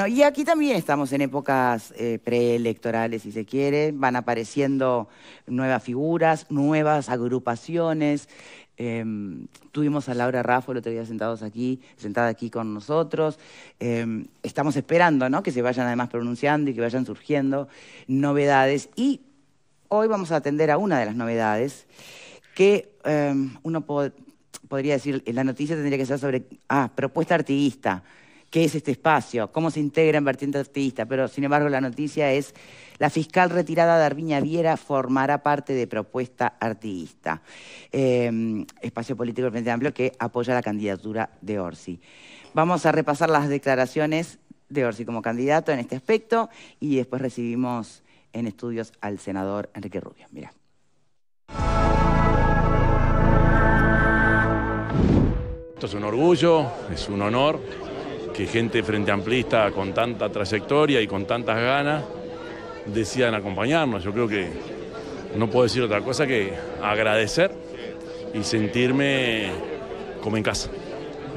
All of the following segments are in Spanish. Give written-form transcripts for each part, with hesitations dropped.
Bueno, y aquí también estamos en épocas preelectorales, si se quiere. Van apareciendo nuevas figuras, nuevas agrupaciones. Tuvimos a Laura Raffo el otro día sentada aquí con nosotros. Estamos esperando, ¿no?, que se vayan además pronunciando y que vayan surgiendo novedades. Y hoy vamos a atender a una de las novedades que podría decir, la noticia tendría que ser sobre propuesta artiguista. ¿Qué es este espacio? ¿Cómo se integra en vertiente artiguista? Pero, sin embargo, la noticia es: la fiscal retirada Darviña Viera formará parte de Propuesta Artiguista, espacio político del Frente Amplio que apoya la candidatura de Orsi. Vamos a repasar las declaraciones de Orsi como candidato en este aspecto y después recibimos en estudios al senador Enrique Rubio. Mirá. Esto es un orgullo, es un honor que gente frente amplista con tanta trayectoria y con tantas ganas decidan acompañarnos. Yo creo que no puedo decir otra cosa que agradecer y sentirme como en casa.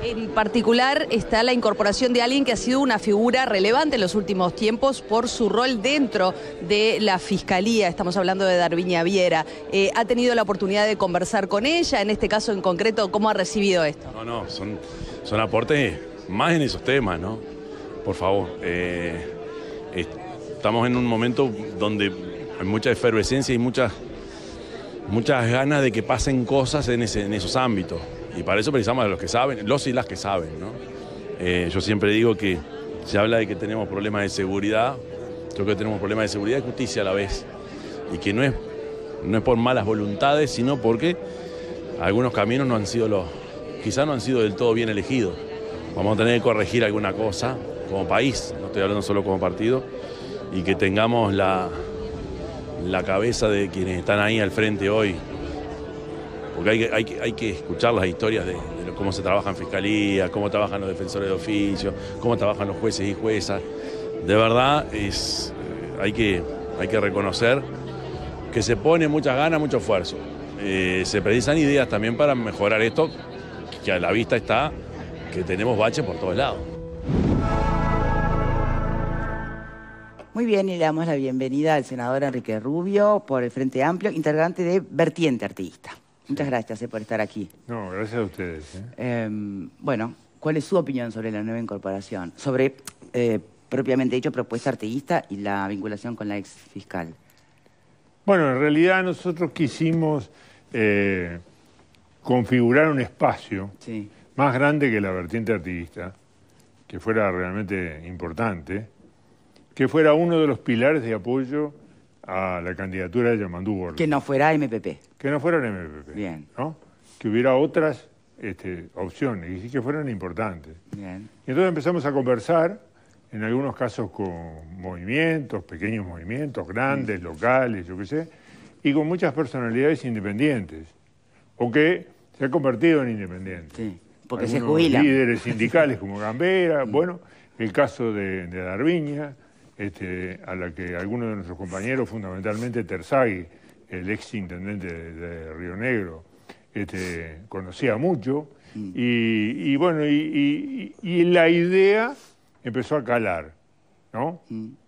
En particular está la incorporación de alguien que ha sido una figura relevante en los últimos tiempos por su rol dentro de la Fiscalía. Estamos hablando de Darviña Viera. ¿Ha tenido la oportunidad de conversar con ella? En este caso en concreto, ¿cómo ha recibido esto? No, son aportes más en esos temas, ¿no? Por favor. Estamos en un momento donde hay mucha efervescencia y muchas ganas de que pasen cosas en esos ámbitos. Y para eso precisamos de los que saben, los y las que saben, ¿no? Yo siempre digo que se habla de que tenemos problemas de seguridad. Yo creo que tenemos problemas de seguridad y justicia a la vez. Y que no es por malas voluntades, sino porque algunos caminos quizás no han sido del todo bien elegidos. Vamos a tener que corregir alguna cosa como país, no estoy hablando solo como partido, y que tengamos la cabeza de quienes están ahí al frente hoy. Porque hay que escuchar las historias de cómo se trabaja en Fiscalía, cómo trabajan los defensores de oficio, cómo trabajan los jueces y juezas. De verdad, hay que reconocer que se pone muchas ganas, mucho esfuerzo. Se precisan ideas también para mejorar esto, que a la vista está que tenemos baches por todos lados. Muy bien, y le damos la bienvenida al senador Enrique Rubio por el Frente Amplio, integrante de Vertiente Artiguista. Muchas gracias por estar aquí. No, gracias a ustedes. Bueno, ¿cuál es su opinión sobre la nueva incorporación? Sobre, propiamente dicho, Propuesta Artiguista y la vinculación con la ex fiscal. Bueno, en realidad nosotros quisimos configurar un espacio más grande que la vertiente artiguista, que fuera realmente importante, que fuera uno de los pilares de apoyo a la candidatura de Yamandú Orsi. Que no fuera MPP. Que no fuera MPP. Bien. ¿No? Que hubiera otras opciones y sí que fueran importantes. Bien. Y entonces empezamos a conversar, en algunos casos con movimientos, pequeños movimientos, grandes, locales, yo qué sé, y con muchas personalidades independientes, o que se han convertido en independientes. Sí, porque algunos se jubilan. Líderes sindicales como Gambera, bueno, el caso de Darviña, a la que algunos de nuestros compañeros, fundamentalmente Terzaghi, el ex intendente de Río Negro, conocía mucho, y bueno, y la idea empezó a calar, ¿no?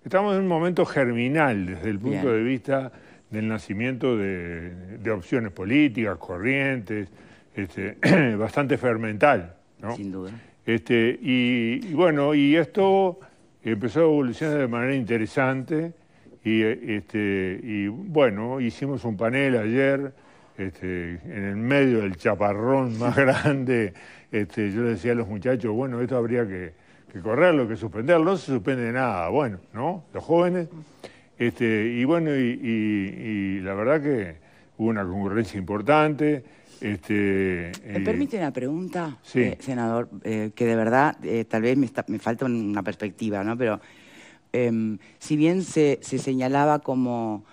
Estamos en un momento germinal desde el punto de vista del nacimiento de opciones políticas, corrientes, bastante fermental, ¿no? Sin duda. Y bueno, y esto empezó a evolucionar de manera interesante y bueno, hicimos un panel ayer en el medio del chaparrón más grande. Yo le decía a los muchachos, bueno, esto habría que correrlo, que suspenderlo. No se suspende nada, bueno, ¿no? Los jóvenes. Y bueno, y la verdad que hubo una concurrencia importante. ¿Me permite una pregunta, sí. Senador? Que de verdad tal vez me falta una perspectiva, ¿no? Pero si bien se señalaba como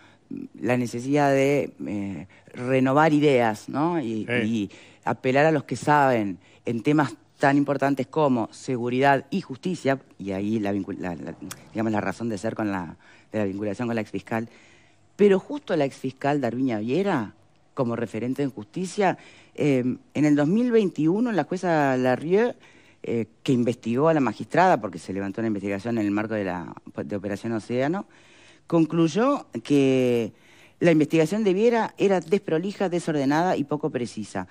la necesidad de renovar ideas, ¿no? Y apelar a los que saben en temas tan importantes como seguridad y justicia, y ahí digamos la razón de ser de la vinculación con la exfiscal, pero justo la exfiscal Darviña Viera, como referente en justicia, en el 2021 la jueza Larrieux que investigó a la magistrada, porque se levantó una investigación en el marco de Operación Océano, concluyó que la investigación de Viera era desprolija, desordenada y poco precisa.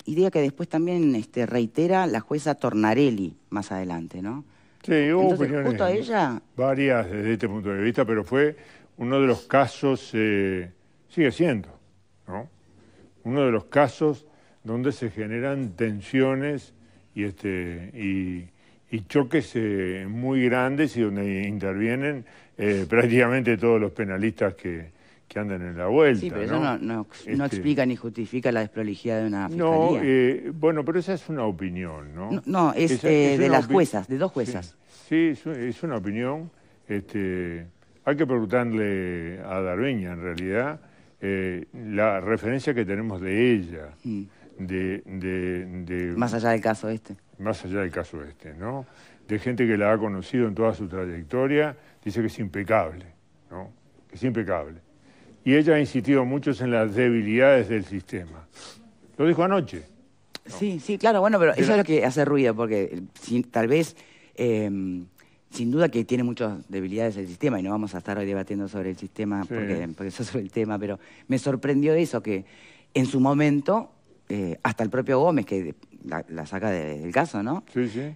Idea que después también reitera la jueza Tornarelli más adelante, ¿no? Sí, hubo Entonces, opiniones justo a ella... varias desde este punto de vista, pero fue uno de los casos, sigue siendo, ¿no? Uno de los casos donde se generan tensiones y choques muy grandes y donde intervienen prácticamente todos los penalistas que andan en la vuelta. Sí, pero ¿no? Eso no explica ni justifica la desprolijidad de una fiscalía. No, bueno, pero esa es una opinión, ¿no? No, es de las juezas, de dos juezas. Sí, es una opinión. Hay que preguntarle a Darviña, en realidad, la referencia que tenemos de ella, más allá del caso Más allá del caso ¿no? De gente que la ha conocido en toda su trayectoria, dice que es impecable, ¿no? Que es impecable. Y ella ha insistido mucho en las debilidades del sistema. Lo dijo anoche. ¿No? Sí, claro, bueno, pero eso es lo que hace ruido, porque tal vez, sin duda que tiene muchas debilidades el sistema, y no vamos a estar hoy debatiendo sobre el sistema, porque eso es sobre el tema, pero me sorprendió eso, que en su momento, hasta el propio Gómez, que la saca del caso, ¿no? Sí, sí.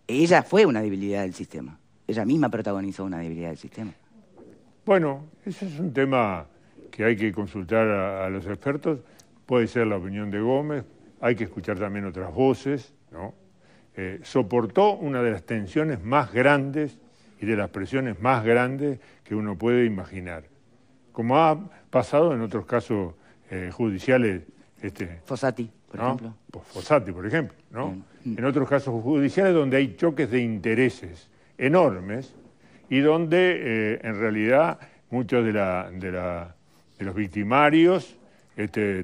Ella fue una debilidad del sistema. Ella misma protagonizó una debilidad del sistema. Bueno, ese es un tema que hay que consultar a los expertos. Puede ser la opinión de Gómez, hay que escuchar también otras voces, ¿no? Soportó una de las tensiones más grandes y de las presiones más grandes que uno puede imaginar. Como ha pasado en otros casos judiciales. Fossati, por ejemplo. Fossati, por ejemplo, ¿no? En otros casos judiciales donde hay choques de intereses enormes y donde en realidad muchos de los victimarios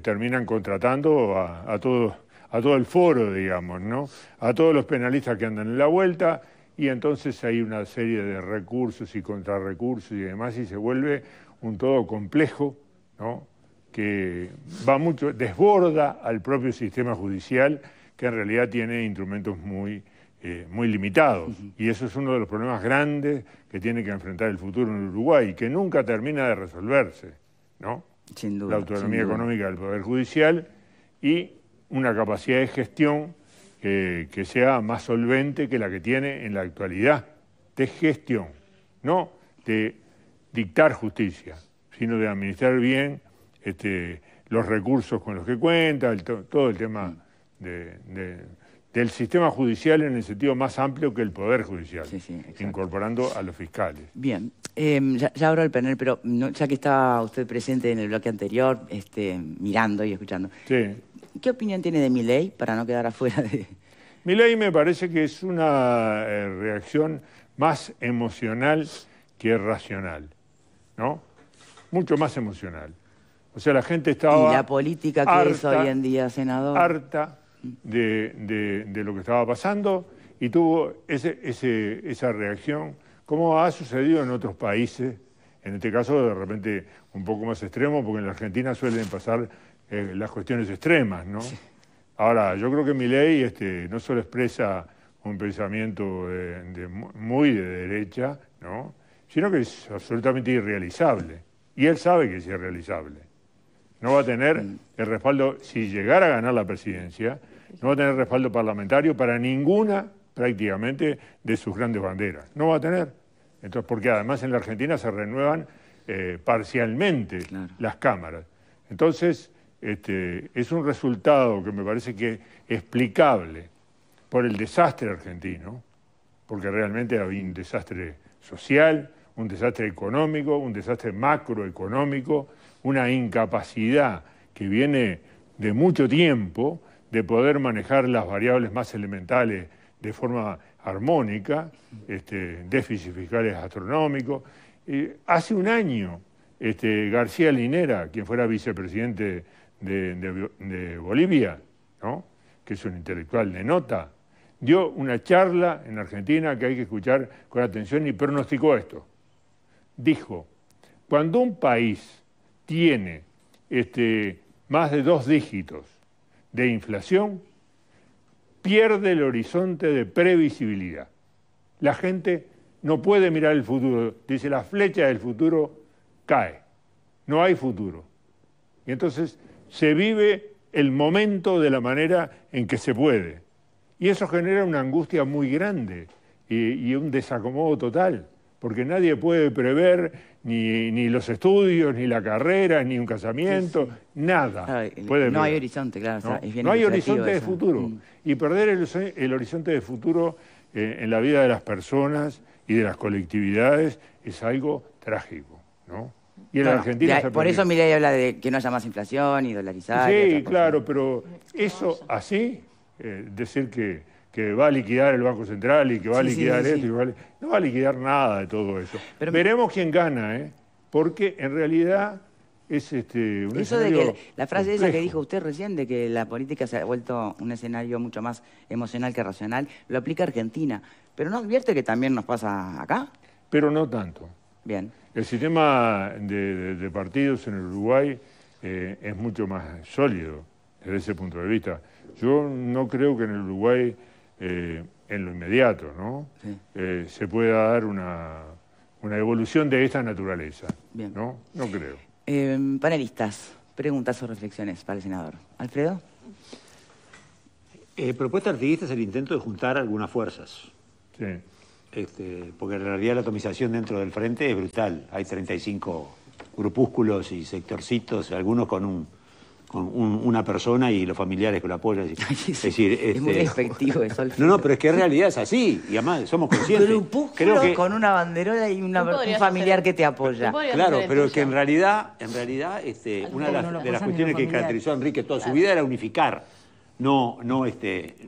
terminan contratando a todo el foro, digamos, ¿no? A todos los penalistas que andan en la vuelta, y entonces hay una serie de recursos y contrarrecursos y demás, y se vuelve un todo complejo, ¿no? Que desborda al propio sistema judicial, que en realidad tiene instrumentos muy limitados. Y eso es uno de los problemas grandes que tiene que enfrentar el futuro en Uruguay, que nunca termina de resolverse, ¿no? Sin duda. La autonomía económica del Poder Judicial y una capacidad de gestión que sea más solvente que la que tiene en la actualidad, de gestión, no de dictar justicia, sino de administrar bien los recursos con los que cuenta, todo el tema del sistema judicial en el sentido más amplio que el Poder Judicial, incorporando a los fiscales. Bien, ya abro el panel, pero ya que estaba usted presente en el bloque anterior, mirando y escuchando, ¿qué opinión tiene de Milei para no quedar afuera de...? Milei me parece que es una reacción más emocional que racional, ¿no? Mucho más emocional. O sea, la gente estaba... Y la política que es hoy en día, senador. Harta de lo que estaba pasando, y tuvo esa reacción, como ha sucedido en otros países, en este caso de repente un poco más extremo, porque en la Argentina suelen pasar las cuestiones extremas, ¿no? Sí. Ahora, yo creo que Milei no solo expresa un pensamiento muy de derecha, ¿no? Sino que es absolutamente irrealizable, y él sabe que es irrealizable. No va a tener el respaldo, si llegara a ganar la presidencia, no va a tener respaldo parlamentario para ninguna, prácticamente, de sus grandes banderas. No va a tener. Entonces, porque además en la Argentina se renuevan parcialmente las cámaras. Entonces, es un resultado que me parece que explicable por el desastre argentino, porque realmente había un desastre social, un desastre económico, un desastre macroeconómico, una incapacidad que viene de mucho tiempo de poder manejar las variables más elementales de forma armónica, déficits fiscales astronómicos. Hace un año, García Linera, quien fuera vicepresidente de Bolivia, ¿no? Que es un intelectual de nota, dio una charla en Argentina que hay que escuchar con atención y pronosticó esto. Dijo, cuando un país tiene más de 2 dígitos de inflación, pierde el horizonte de previsibilidad. La gente no puede mirar el futuro. Dice, la flecha del futuro cae. No hay futuro. Y entonces se vive el momento de la manera en que se puede. Y eso genera una angustia muy grande y un desacomodo total, porque nadie puede prever ni los estudios, ni la carrera, ni un casamiento, nada. Claro, no hay horizonte, claro. No, o sea, es bien no hay horizonte de eso. futuro. Y perder el horizonte de futuro en la vida de las personas y de las colectividades es algo trágico, ¿no? Y en la Argentina por eso Milei habla de que no haya más inflación y dolarizar. Sí, claro, pero eso así, decir que va a liquidar el Banco Central y que va a liquidar esto, no va a liquidar nada de todo eso. Pero veremos quién gana, porque en realidad es un eso de que la frase complejo. esa que dijo usted recién, de que la política se ha vuelto un escenario mucho más emocional que racional, lo aplica Argentina. Pero ¿no advierte que también nos pasa acá? Pero no tanto. Bien. El sistema de partidos en el Uruguay es mucho más sólido desde ese punto de vista. Yo no creo que en el Uruguay, en lo inmediato, ¿no? Sí. Se pueda dar una evolución de esta naturaleza. Bien. No creo. Panelistas, preguntas o reflexiones para el senador. ¿Alfredo? Propuesta artiguista es el intento de juntar algunas fuerzas. Sí. Porque en realidad la atomización dentro del frente es brutal. Hay 35 grupúsculos y sectorcitos, algunos con una persona y los familiares que lo apoyan. Es decir, es muy efectivo eso. No, pero es que en realidad es así. Y además somos conscientes. Grupúsculo con una banderola y un familiar que te apoya. Claro, pero es que en realidad una de las cuestiones que caracterizó a Enrique toda su vida era unificar, no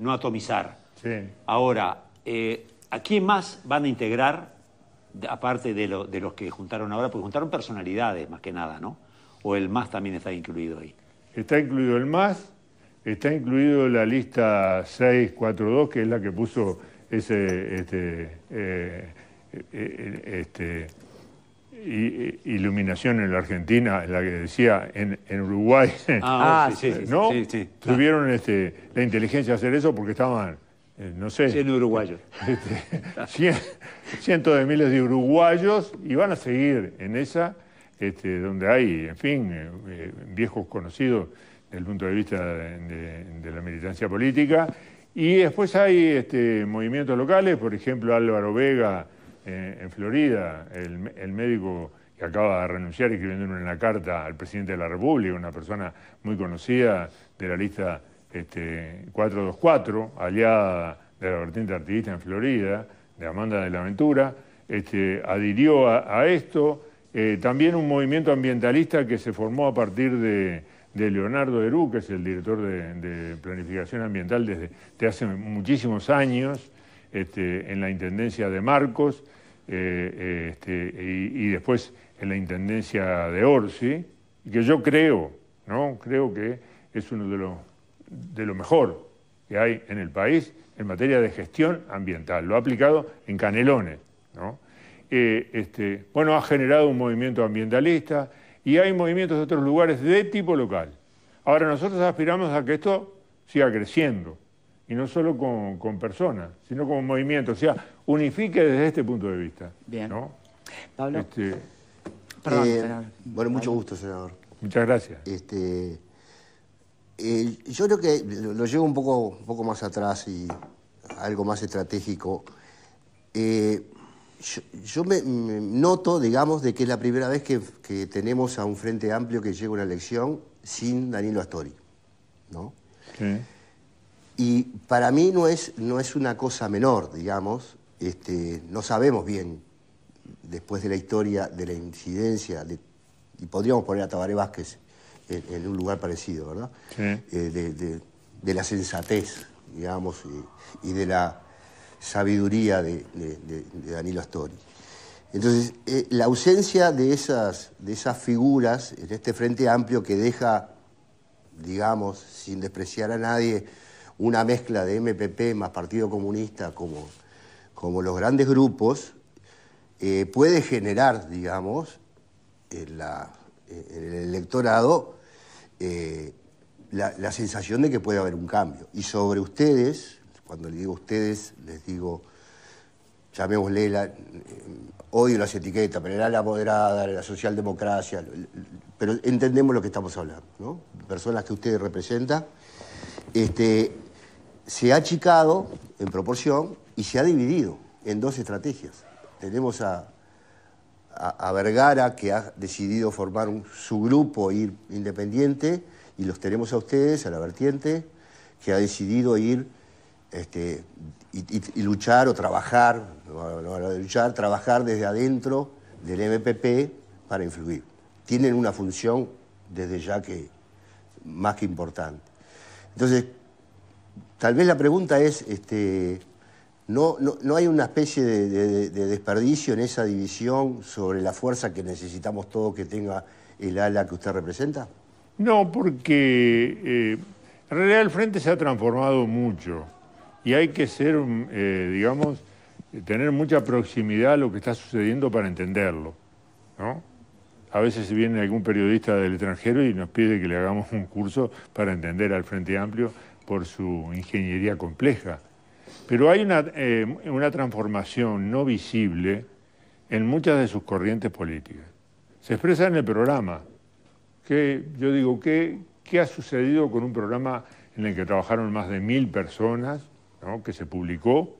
atomizar. Sí. Ahora, ¿a quién más van a integrar, aparte de los que juntaron ahora? Porque juntaron personalidades más que nada, ¿no? ¿O el MAS también está incluido ahí? Está incluido el MAS, está incluido la lista 642, que es la que puso iluminación en la Argentina, la que decía en Uruguay. ¿No? Sí. Tuvieron la inteligencia de hacer eso porque estaban, no sé... 100 uruguayos. Cientos de miles de uruguayos, y van a seguir en esa... donde hay, en fin, viejos conocidos desde el punto de vista de la militancia política, y después hay movimientos locales, por ejemplo Álvaro Vega en Florida, el médico que acaba de renunciar escribiendo una carta al presidente de la República, una persona muy conocida de la lista 424, aliada de la vertiente artiguista en Florida, de Amanda de la Ventura, adhirió a esto. También un movimiento ambientalista que se formó a partir de Leonardo Herú, que es el director de planificación ambiental desde hace muchísimos años, en la intendencia de Marcos, y después en la intendencia de Orsi, y que yo creo que es uno de lo mejor que hay en el país en materia de gestión ambiental. Lo ha aplicado en Canelones, ¿no? Ha generado un movimiento ambientalista y hay movimientos de otros lugares de tipo local. Ahora nosotros aspiramos a que esto siga creciendo, y no solo con personas, sino como movimiento, o sea, unifique desde este punto de vista. Bien. ¿No? Pablo. Perdón, senador. Bueno, mucho gusto, senador. Muchas gracias. Yo creo que lo llevo un poco más atrás y algo más estratégico. Yo me noto, digamos, de que es la primera vez que tenemos a un Frente Amplio que llega a una elección sin Danilo Astori, ¿no? Sí. Y para mí no es una cosa menor, digamos. No sabemos bien, después de la historia, de la incidencia, y podríamos poner a Tabaré Vázquez en un lugar parecido, ¿verdad? Sí. De la sensatez, digamos, y de la sabiduría de Danilo Astori. Entonces, la ausencia de esas figuras en este Frente Amplio que deja, digamos, sin despreciar a nadie, una mezcla de MPP más Partido Comunista como los grandes grupos, puede generar, digamos, en el electorado la sensación de que puede haber un cambio. Y sobre ustedes, cuando le digo ustedes, les digo, llamémosle, odio las etiquetas, pero el ala moderada, la socialdemocracia, pero entendemos lo que estamos hablando, ¿no? Personas que ustedes representan, se ha achicado en proporción y se ha dividido en dos estrategias. Tenemos a Vergara, que ha decidido formar su grupo, ir independiente, y los tenemos a ustedes, a la vertiente, que ha decidido ir y luchar o trabajar, trabajar desde adentro del MPP para influir. Tienen una función desde ya que más que importante. Entonces, tal vez la pregunta es, ¿no hay una especie de desperdicio en esa división sobre la fuerza que necesitamos todos que tenga el ala que usted representa? No, porque en realidad el Frente se ha transformado mucho y hay que ser, digamos, tener mucha proximidad a lo que está sucediendo para entenderlo, ¿no? A veces viene algún periodista del extranjero y nos pide que le hagamos un curso para entender al Frente Amplio por su ingeniería compleja. Pero hay una transformación no visible en muchas de sus corrientes políticas. Se expresa en el programa. Yo digo, ¿qué ha sucedido con un programa en el que trabajaron más de 1000 personas, ¿no?, que se publicó?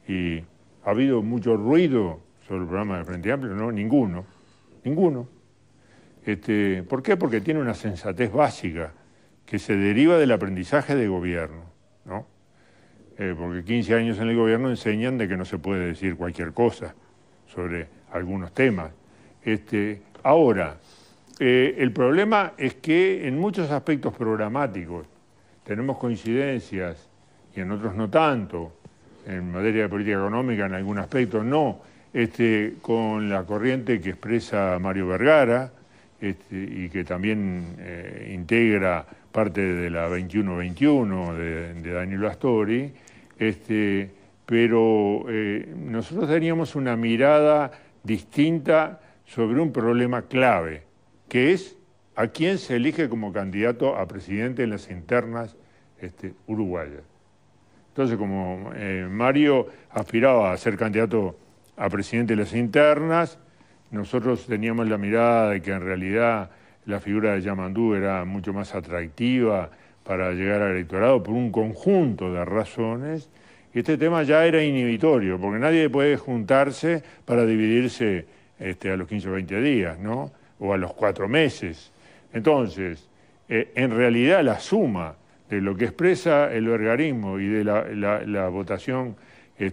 Y ha habido mucho ruido sobre el programa del Frente Amplio. No, ninguno. ¿Por qué? Porque tiene una sensatez básica que se deriva del aprendizaje de gobierno, ¿no? Porque 15 años en el gobierno enseñan de que no se puede decir cualquier cosa sobre algunos temas. Ahora, el problema es que en muchos aspectos programáticos tenemos coincidencias y en otros no tanto. En materia de política económica, en algún aspecto no, con la corriente que expresa Mario Vergara, y que también integra parte de la 21-21 de Danilo Astori, pero nosotros teníamos una mirada distinta sobre un problema clave, que es a quién se elige como candidato a presidente en las internas uruguayas. Entonces, como Mario aspiraba a ser candidato a presidente de las internas, nosotros teníamos la mirada de que en realidad la figura de Yamandú era mucho más atractiva para llegar al electorado por un conjunto de razones, y este tema ya era inhibitorio, porque nadie puede juntarse para dividirse a los 15 o 20 días, ¿no?, o a los 4 meses. Entonces, en realidad la suma de lo que expresa el vergarismo y de la votación que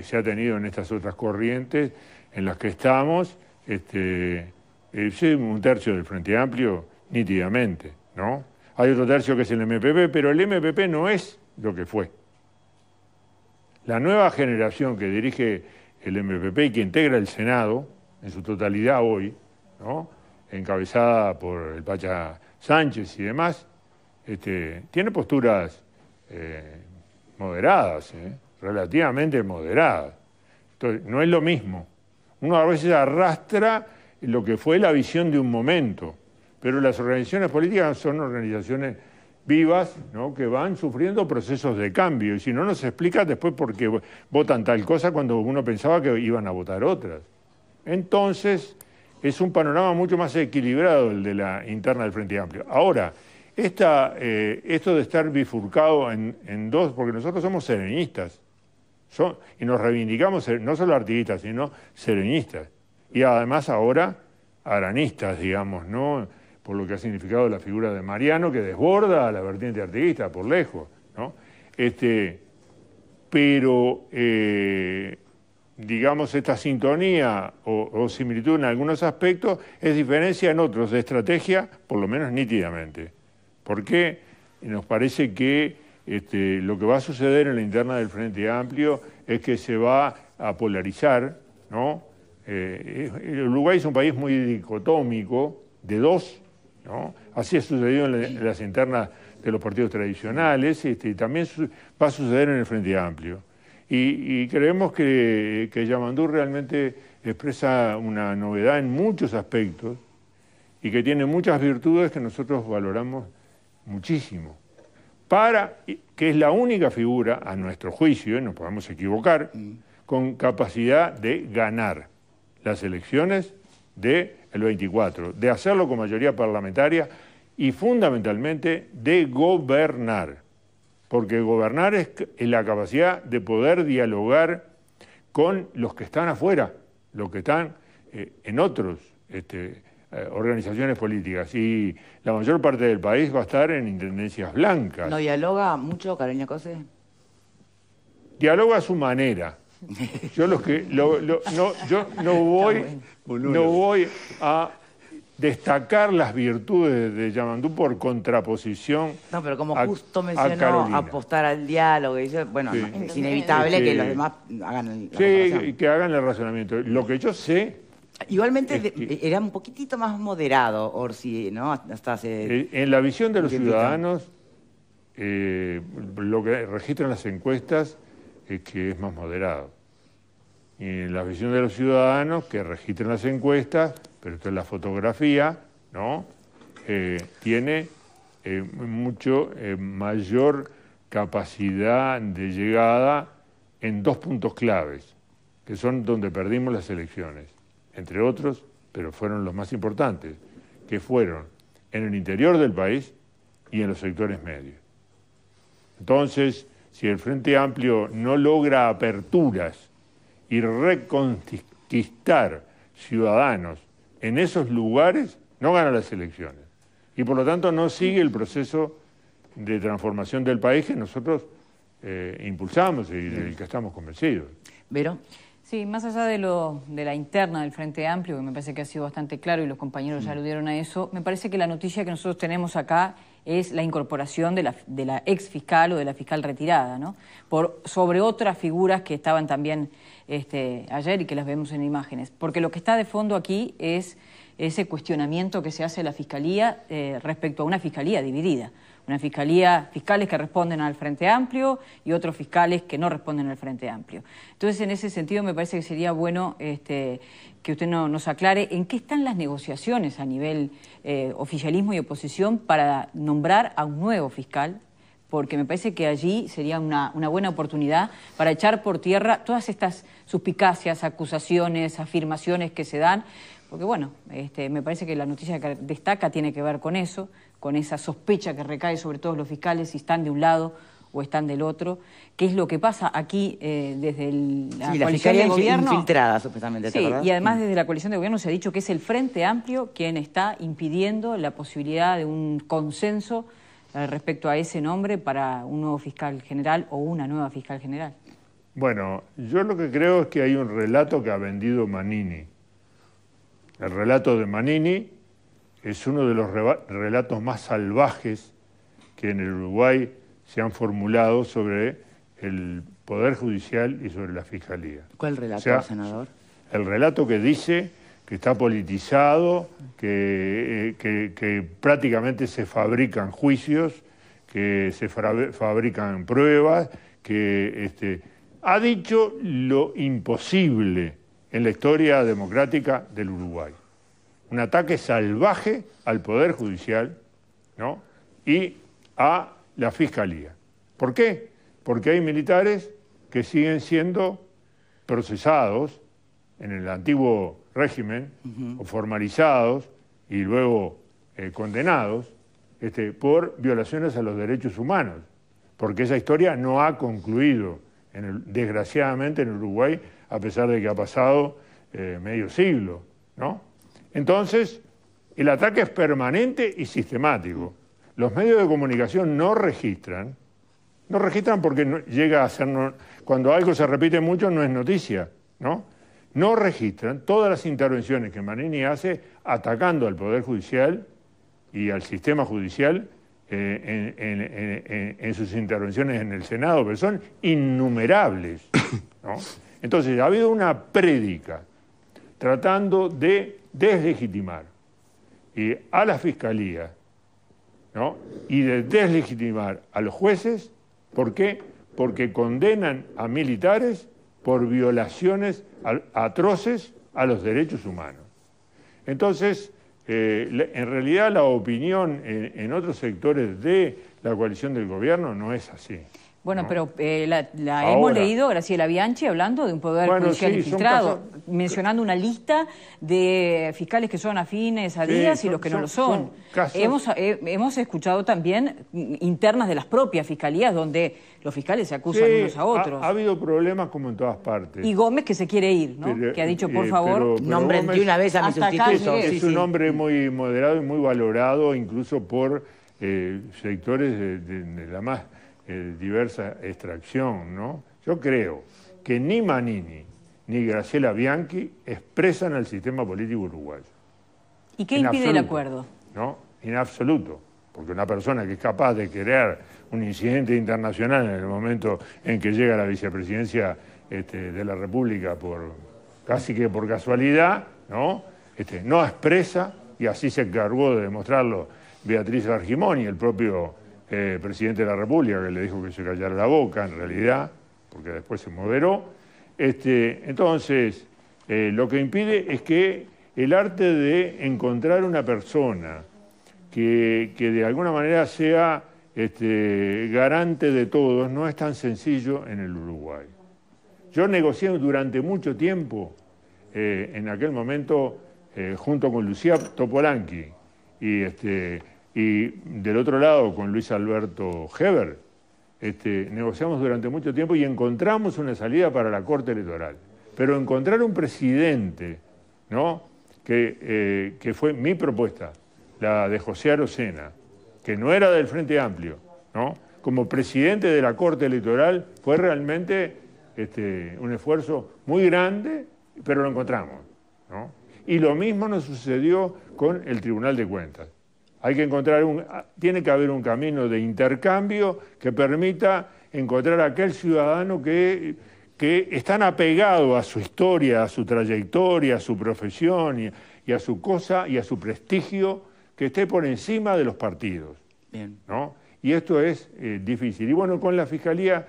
se ha tenido en estas otras corrientes en las que estamos, es un tercio del Frente Amplio nítidamente, ¿no? Hay otro tercio que es el MPP, pero el MPP no es lo que fue. La nueva generación que dirige el MPP y que integra el Senado en su totalidad hoy, ¿no?, encabezada por el Pacha Sánchez y demás, tiene posturas moderadas, relativamente moderadas. Entonces, no es lo mismo. Uno a veces arrastra lo que fue la visión de un momento, pero las organizaciones políticas son organizaciones vivas, ¿no?, que van sufriendo procesos de cambio, y si no, nos explica después por qué votan tal cosa cuando uno pensaba que iban a votar otras. Entonces, es un panorama mucho más equilibrado el de la interna del Frente Amplio. Ahora, esto de estar bifurcado en dos, porque nosotros somos sereñistas, y nos reivindicamos no solo artiguistas, sino sereñistas, y además ahora aranistas, digamos, ¿no?, por lo que ha significado la figura de Mariano, que desborda a la vertiente artiguista por lejos, ¿no? Pero digamos, esta sintonía o similitud en algunos aspectos es diferencia en otros de estrategia, por lo menos nítidamente. Porque nos parece que lo que va a suceder en la interna del Frente Amplio es que se va a polarizar, ¿no? El Uruguay es un país muy dicotómico, de dos, ¿no? Así ha sucedido en las internas de los partidos tradicionales, y también va a suceder en el Frente Amplio. Y creemos que Yamandú realmente expresa una novedad en muchos aspectos y que tiene muchas virtudes que nosotros valoramos muchísimo. que es la única figura, a nuestro juicio, nos podemos equivocar, con capacidad de ganar las elecciones del 24, de hacerlo con mayoría parlamentaria y fundamentalmente de gobernar, porque gobernar es la capacidad de poder dialogar con los que están afuera, los que están en otros organizaciones políticas, y la mayor parte del país va a estar en intendencias blancas. ¿No dialoga mucho, Carolina Cose? Dialoga a su manera. Yo no voy a destacar las virtudes de Yamandú por contraposición. No, pero como justo mencionó apostar al diálogo, y yo, bueno, sí, es inevitable que los demás hagan sí, que hagan el razonamiento. Lo que yo sé... Igualmente era un poquitito más moderado Orsi, ¿no? Hasta hace... En la visión de los ciudadanos, lo que registran las encuestas es que es más moderado. Y en la visión de los ciudadanos que registran las encuestas, pero esto es la fotografía, ¿no? Tiene mucho mayor capacidad de llegada en 2 puntos claves, que son donde perdimos las elecciones, entre otros, pero fueron los más importantes, que fueron en el interior del país y en los sectores medios. Entonces, si el Frente Amplio no logra aperturas y reconquistar ciudadanos en esos lugares, no gana las elecciones. Y por lo tanto no sigue el proceso de transformación del país que nosotros impulsamos y del que estamos convencidos. ¿Vero? Sí, más allá de la interna del Frente Amplio, que me parece que ha sido bastante claro y los compañeros ya aludieron a eso, me parece que la noticia que nosotros tenemos acá es la incorporación de la ex fiscal o de la fiscal retirada, ¿no? Sobre otras figuras que estaban también ayer y que las vemos en imágenes. Porque lo que está de fondo aquí es ese cuestionamiento que se hace a la Fiscalía respecto a una Fiscalía dividida. Una fiscalía, fiscales que responden al Frente Amplio y otros fiscales que no responden al Frente Amplio. Entonces, en ese sentido, me parece que sería bueno que usted nos aclare en qué están las negociaciones a nivel oficialismo y oposición para nombrar a un nuevo fiscal, porque me parece que allí sería una buena oportunidad para echar por tierra todas estas suspicacias, acusaciones, afirmaciones que se dan, porque bueno, me parece que la noticia que destaca tiene que ver con eso, con esa sospecha que recae sobre todos los fiscales si están de un lado o están del otro. ¿Qué es lo que pasa aquí desde la coalición de gobierno? Infiltrada, supuestamente, sí, y además desde la coalición de gobierno se ha dicho que es el Frente Amplio quien está impidiendo la posibilidad de un consenso respecto a ese nombre para un nuevo fiscal general o una nueva fiscal general. Bueno, yo lo que creo es que hay un relato que ha vendido Manini. El relato de Manini es uno de los relatos más salvajes que en el Uruguay se han formulado sobre el Poder Judicial y sobre la Fiscalía. ¿Cuál relato, senador? El relato que dice que está politizado, que prácticamente se fabrican juicios, que se fabrican pruebas, que ha dicho lo imposible en la historia democrática del Uruguay. Un ataque salvaje al Poder Judicial, ¿no? Y a la Fiscalía. ¿Por qué? Porque hay militares que siguen siendo procesados en el antiguo régimen, o formalizados y luego condenados por violaciones a los derechos humanos, porque esa historia no ha concluido, desgraciadamente, en Uruguay, a pesar de que ha pasado medio siglo, ¿no? Entonces, el ataque es permanente y sistemático. Los medios de comunicación no registran porque no llega a ser... cuando algo se repite mucho no es noticia, ¿no? No registran todas las intervenciones que Manini hace atacando al Poder Judicial y al sistema judicial en sus intervenciones en el Senado, pero son innumerables, ¿no? Entonces, ha habido una prédica tratando de deslegitimar a la Fiscalía, ¿no? Y de deslegitimar a los jueces. ¿Por qué? Porque condenan a militares por violaciones atroces a los derechos humanos. Entonces, en realidad la opinión en otros sectores de la coalición del gobierno no es así. Bueno, ¿no? pero Ahora, hemos leído a Graciela Bianchi hablando de un poder judicial infiltrado, mencionando una lista de fiscales que son afines a Díaz y los que no lo son. Hemos escuchado también internas de las propias fiscalías donde los fiscales se acusan unos a otros. Ha habido problemas como en todas partes. Y Gómez que se quiere ir, ¿no? Que ha dicho, por favor... Nombren de una vez a mi sustituto. Es un hombre muy moderado y muy valorado, incluso por sectores de la más diversa extracción, ¿no? Yo creo que ni Manini ni Graciela Bianchi expresan al sistema político uruguayo. ¿Y qué impide el acuerdo? No, en absoluto. Porque una persona que es capaz de crear un incidente internacional en el momento en que llega a la vicepresidencia de la República casi que por casualidad, ¿no? No expresa, y así se encargó de demostrarlo Beatriz Argimoni, el propio presidente de la República, que le dijo que se callara la boca, en realidad, porque después se moderó. Entonces, lo que impide es que el arte de encontrar una persona que de alguna manera sea garante de todos no es tan sencillo en el Uruguay. Yo negocié durante mucho tiempo, en aquel momento, junto con Lucía Topolanqui y del otro lado con Luis Alberto Heber, negociamos durante mucho tiempo y encontramos una salida para la Corte Electoral. Pero encontrar un presidente, ¿no? que fue mi propuesta, la de José Arocena, que no era del Frente Amplio, ¿no? Como presidente de la Corte Electoral, fue realmente un esfuerzo muy grande, pero lo encontramos, ¿no? Y lo mismo nos sucedió con el Tribunal de Cuentas. Hay que tiene que haber un camino de intercambio que permita encontrar a aquel ciudadano que es tan apegado a su historia, a su trayectoria, a su profesión y a su cosa y a su prestigio, que esté por encima de los partidos. Bien. ¿No? Y esto es difícil. Y bueno, con la Fiscalía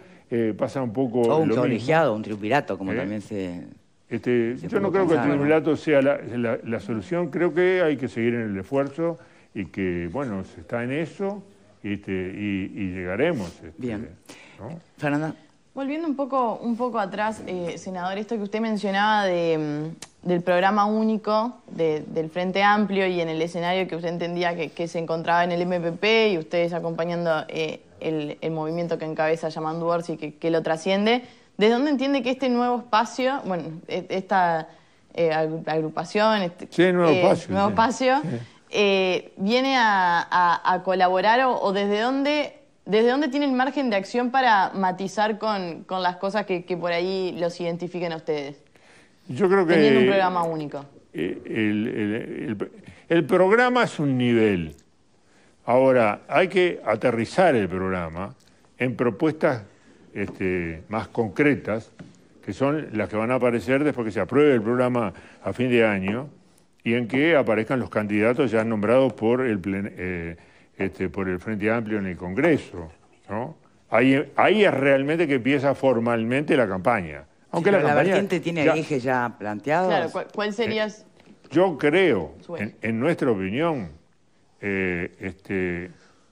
pasa un poco o un lo colegiado, mismo. un triunvirato, como también se... yo no creo que el triunvirato sea la solución. Creo que hay que seguir en el esfuerzo y que, bueno, se está en eso y llegaremos. Bien. ¿No? Fernanda. Volviendo un poco atrás, senador, esto que usted mencionaba del programa único del Frente Amplio y en el escenario que usted entendía que se encontraba en el MPP y ustedes acompañando el movimiento que encabeza Yamandu Orsi que lo trasciende, ¿desde dónde entiende que este nuevo espacio, bueno, esta agrupación, nuevo espacio, viene a colaborar o desde dónde tiene el margen de acción para matizar con las cosas que por ahí los identifiquen a ustedes? Yo creo que... Teniendo un programa único. El programa es un nivel. Ahora, hay que aterrizar el programa en propuestas más concretas, que son las que van a aparecer después que se apruebe el programa a fin de año y en que aparezcan los candidatos ya nombrados por el Frente Amplio en el Congreso, ¿no? Ahí es realmente que empieza formalmente la campaña. Aunque sí, la vertiente tiene ejes ya planteados. Claro, ¿cuál sería? Yo creo, en nuestra opinión,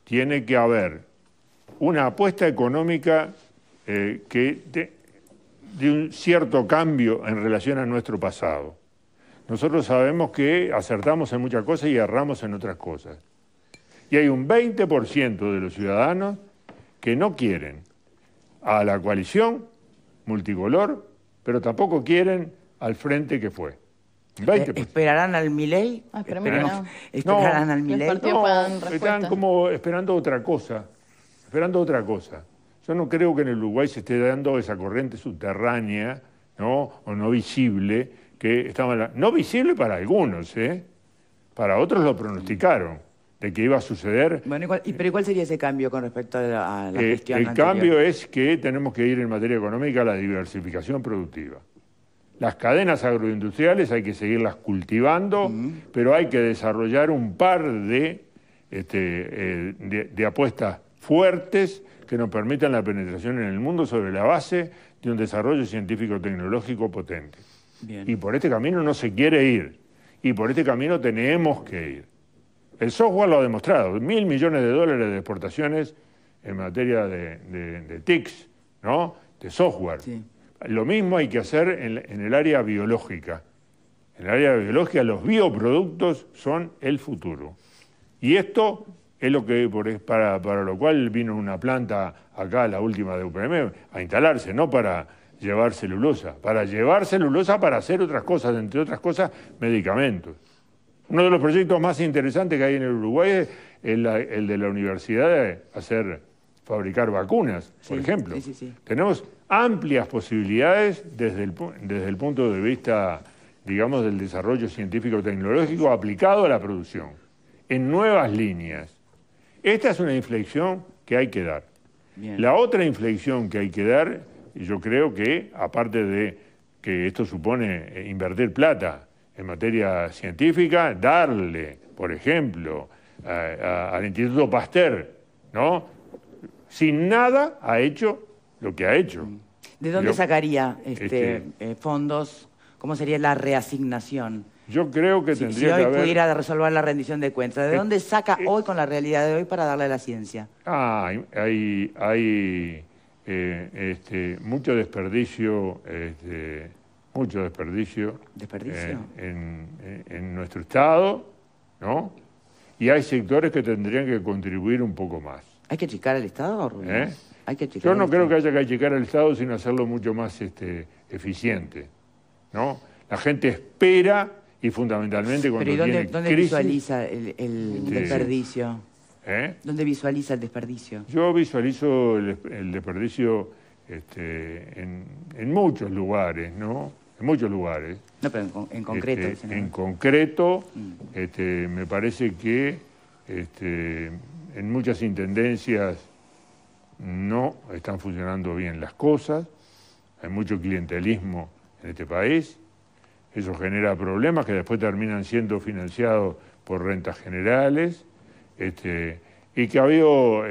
tiene que haber una apuesta económica de un cierto cambio en relación a nuestro pasado. Nosotros sabemos que acertamos en muchas cosas y erramos en otras cosas. Y hay un 20% de los ciudadanos que no quieren a la coalición multicolor, pero tampoco quieren al frente que fue. 20%. ¿Esperarán al Milei? ¿Esperarán al Milei? Están como esperando otra cosa. Yo no creo que en el Uruguay se esté dando esa corriente subterránea, ¿no? O no visible, que estaba no visible para algunos, para otros lo pronosticaron, de que iba a suceder. Bueno, ¿pero y cuál sería ese cambio con respecto a la gestión El anterior? cambio es que tenemos que ir en materia económica a la diversificación productiva. Las cadenas agroindustriales hay que seguirlas cultivando, pero hay que desarrollar un par de apuestas fuertes que nos permitan la penetración en el mundo sobre la base de un desarrollo científico-tecnológico potente. Bien. Y por este camino no se quiere ir, y por este camino tenemos que ir. El software lo ha demostrado, $1.000 millones de exportaciones en materia de TICs, ¿no? De software. Sí. Lo mismo hay que hacer en el área biológica. En el área biológica los bioproductos son el futuro. Y esto es lo que para lo cual vino una planta acá, la última de UPM, a instalarse, no para llevar celulosa, para hacer otras cosas, entre otras cosas, medicamentos. Uno de los proyectos más interesantes que hay en el Uruguay es el de la universidad de fabricar vacunas, por ejemplo. Sí. Tenemos amplias posibilidades desde el punto de vista, digamos, del desarrollo científico-tecnológico aplicado a la producción, en nuevas líneas. Esta es una inflexión que hay que dar. Bien. La otra inflexión que hay que dar, y yo creo que, aparte de que esto supone invertir plata en materia científica, darle, por ejemplo, al Instituto Pasteur, ¿no? Sin nada ha hecho lo que ha hecho. ¿De dónde sacaría fondos? ¿Cómo sería la reasignación? Yo creo que Si tendría que hoy haber... pudiera resolver la rendición de cuentas, ¿de dónde saca hoy con la realidad de hoy para darle a la ciencia? Hay mucho desperdicio, en nuestro Estado, ¿no? Y hay sectores que tendrían que contribuir un poco más. ¿Hay que achicar el Estado, Rubén? ¿Eh? Hay que achicar Yo no el creo que Estado. haya que achicar el Estado, sino hacerlo mucho más eficiente, ¿no? La gente espera, y fundamentalmente cuando Pero ¿y tiene dónde crisis... visualiza el desperdicio? ¿Dónde visualiza el desperdicio? Yo visualizo el desperdicio en muchos lugares, ¿no? En muchos lugares. No, pero en concreto. En concreto, me parece que en muchas intendencias no están funcionando bien las cosas, hay mucho clientelismo en este país, eso genera problemas que después terminan siendo financiados por rentas generales, y que ha habido,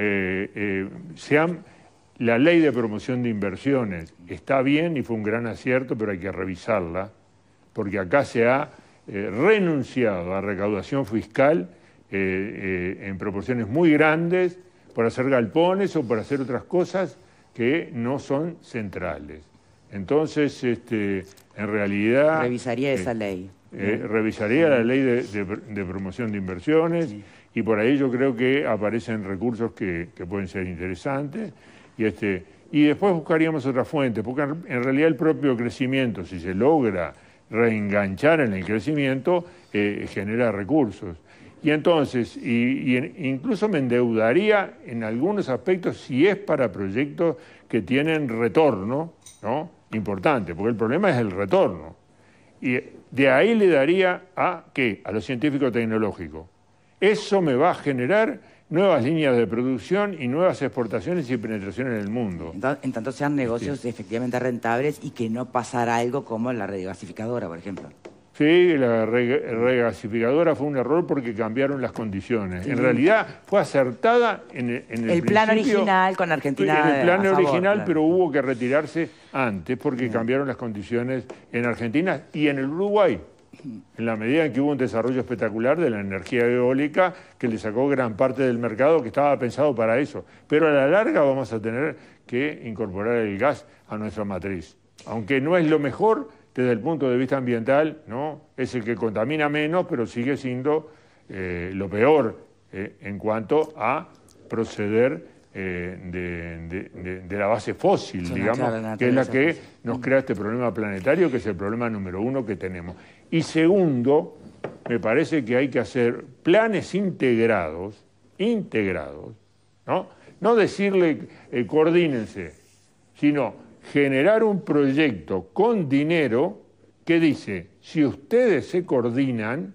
la ley de promoción de inversiones está bien y fue un gran acierto, pero hay que revisarla, porque acá se ha renunciado a recaudación fiscal en proporciones muy grandes por hacer galpones o por hacer otras cosas que no son centrales. Entonces, en realidad... Revisaría esa ley. Revisaría la ley de promoción de inversiones, sí. Y por ahí yo creo que aparecen recursos que pueden ser interesantes y después buscaríamos otra fuente, porque en realidad el propio crecimiento, si se logra reenganchar en el crecimiento, genera recursos. Y entonces, incluso me endeudaría en algunos aspectos si es para proyectos que tienen retorno, ¿no? Importante, porque el problema es el retorno. Y de ahí le daría a los científicos tecnológicos. Eso me va a generar nuevas líneas de producción y nuevas exportaciones y penetración en el mundo. En tanto sean negocios efectivamente rentables y que no pasara algo como la regasificadora, por ejemplo. Sí, la regasificadora fue un error porque cambiaron las condiciones. Sí. En realidad fue acertada en el plan original con Argentina. El plan original, claro. Pero hubo que retirarse antes porque cambiaron las condiciones en Argentina y en el Uruguay. En la medida en que hubo un desarrollo espectacular de la energía eólica que le sacó gran parte del mercado que estaba pensado para eso. Pero a la larga vamos a tener que incorporar el gas a nuestra matriz. Aunque no es lo mejor desde el punto de vista ambiental, ¿no? Es el que contamina menos, pero sigue siendo lo peor en cuanto a proceder de la base fósil, digamos, que es la que nos crea este problema planetario, que es el problema número uno que tenemos. Y segundo, me parece que hay que hacer planes integrados, ¿no? No decirle coordínense, sino generar un proyecto con dinero que dice, si ustedes se coordinan,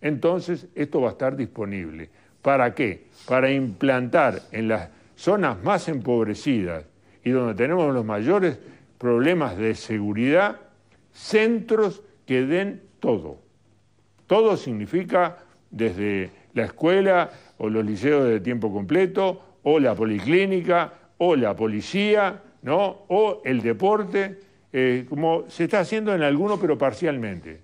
entonces esto va a estar disponible. ¿Para qué? Para implantar en las zonas más empobrecidas y donde tenemos los mayores problemas de seguridad, centros que den todo. Todo significa desde la escuela o los liceos de tiempo completo, o la policlínica, o la policía, ¿no? O el deporte, como se está haciendo en algunos, pero parcialmente.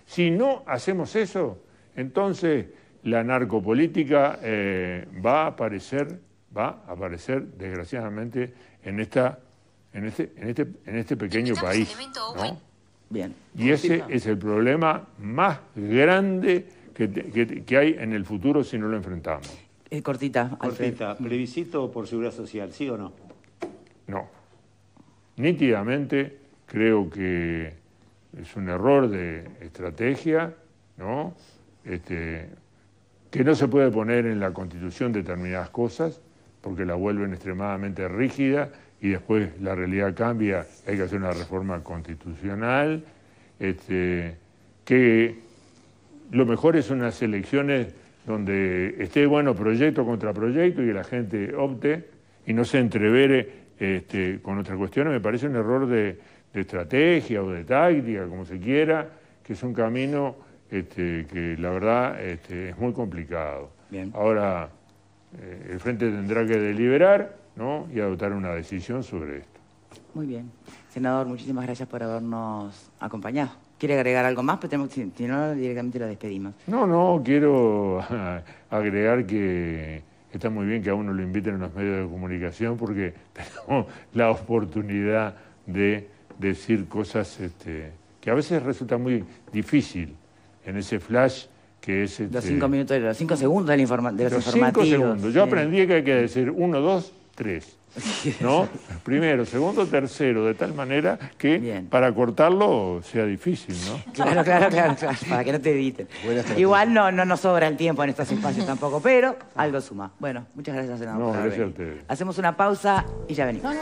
Si no hacemos eso, entonces la narcopolítica va a aparecer va a aparecer desgraciadamente en este pequeño país, ¿no? Bien. Y ese es el problema más grande que hay en el futuro si no lo enfrentamos. Cortita, Alfred. Cortita, plebiscito por seguridad social, ¿sí o no? No. Nítidamente creo que es un error de estrategia, ¿no? Que no se puede poner en la Constitución determinadas cosas porque la vuelven extremadamente rígida y después la realidad cambia, hay que hacer una reforma constitucional, que lo mejor es unas elecciones donde esté bueno proyecto contra proyecto y que la gente opte y no se entrevere con otras cuestiones. Me parece un error de estrategia o de táctica, como se quiera, que es un camino que la verdad es muy complicado. Bien. Ahora, el Frente tendrá que deliberar, ¿no? Y adoptar una decisión sobre esto. Muy bien. Senador, muchísimas gracias por habernos acompañado. ¿Quiere agregar algo más? Pues si no, directamente lo despedimos. No, quiero agregar que está muy bien que a uno lo inviten en los medios de comunicación porque tenemos la oportunidad de decir cosas que a veces resulta muy difícil en ese flash que es... Los 5 minutos, los 5 segundos de los informativos. 5 segundos. Yo aprendí que hay que decir 1, 2, 3. ¿No? Primero, segundo, tercero, de tal manera que Bien. para cortarlo sea difícil, ¿no? Claro, para que no te eviten. Igual no nos sobra el tiempo en estos espacios tampoco, pero algo suma. Bueno, muchas gracias, senador. No, por haber gracias a venido. ustedes. Hacemos una pausa y ya venimos. No.